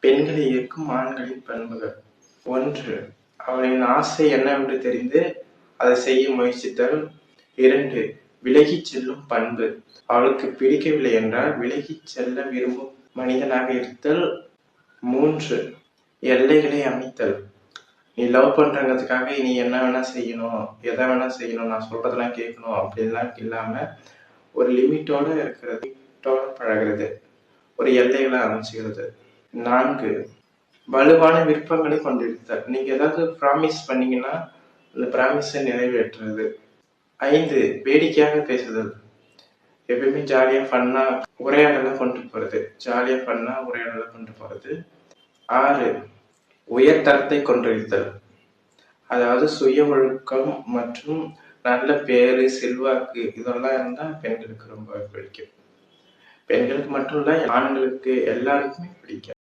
பெண்களை ஈர்க்கும் ஆண்களின் பண்புகள். 1. அவளின் ஆசை என்னவென்று தெரிந்து அதை செய்ய முயற்சித்தல். 2. விலகிச் செல்லும் பண்பு. அவளுக்கு பிடிக்கவில்லை என்றால் விலகிச் செல்ல விரும்பும் மனிதனாக இருத்தல். 3. எல்லைகளை அமைத்தல். நீ லவ் பண்றதுக்காக நீ என்ன வேணா செய்யணும், எதை வேணா செய்யணும், நான் சொல்றதெல்லாம் கேட்கணும் அப்படின்லாம் இல்லாம ஒரு லிமிட்டோட இருக்கிறது, லிமிட்டோட பழகிறது, ஒரு எல்லைகளை அமைச்சுக்கிறது. 4. வலுவான விருப்பங்களை கொண்டிருத்தல். நீங்க ஏதாவது ப்ராமிஸ் பண்ணீங்கன்னா அந்த ப்ராமிஸை நிறைவேற்றுறது. 5. வேடிக்கையாக பேசுதல். எப்பயுமே ஜாலியா ஃபன்னா உரையாடலை கொண்டு போறது. 6. உயர்தரத்தை கொண்டிருத்தல். அதாவது சுய ஒழுக்கம் மற்றும் நல்ல பேரு, செல்வாக்கு இதெல்லாம் இருந்தா பெண்களுக்கு ரொம்ப பிடிக்கும். பெண்களுக்கு மட்டும் இல்ல, ஆண்களுக்கு எல்லாருக்குமே பிடிக்கும்.